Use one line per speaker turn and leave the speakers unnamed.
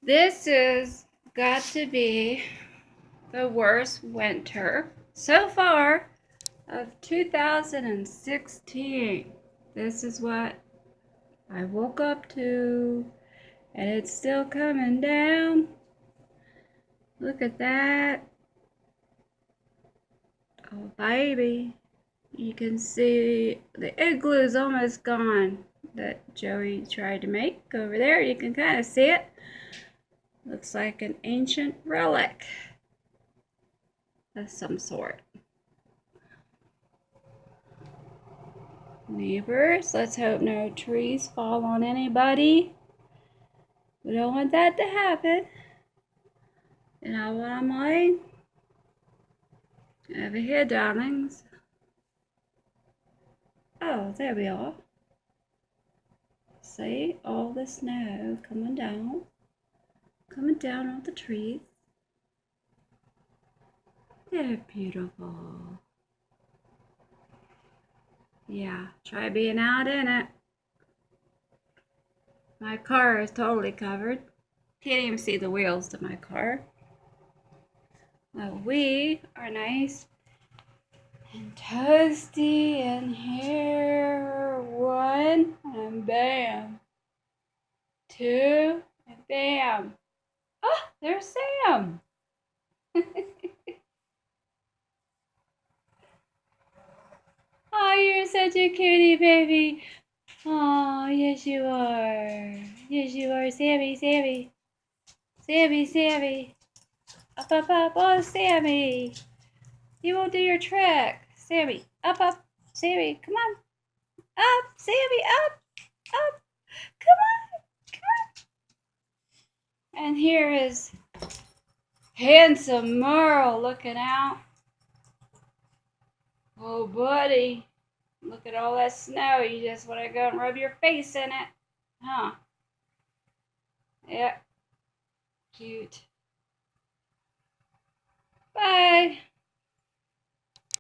This is got to be the worst winter so far of 2016. This is what I woke up to, and it's still coming down. Look at that. Oh, baby. You can see the igloo's almost gone that Joey tried to make over there. You can kind of see it. Looks like an ancient relic of some sort. Neighbors, let's hope no trees fall on anybody. We don't want that to happen. You know what I'm like? Over here, darlings. Oh, there we are. See all the snow coming down on the trees. They're beautiful. Yeah, try being out in it. My car is totally covered. Can't even see the wheels to my car. Well, we are nice and toasty in here. 1, and bam. 2, and bam. Oh, there's Sam. Oh, you're such a cutie, baby. Oh, yes you are. Yes you are, Sammy, Sammy. Sammy, Sammy. Up, up, up. Oh, Sammy. You won't do your trick. Sammy, up, up. Sammy, come on. Up, Sammy, up, up. Come on, come on. And here is handsome Merle looking out. Oh, buddy. Look at all that snow. You just want to go and rub your face in it. Huh? Yep. Cute. Bye.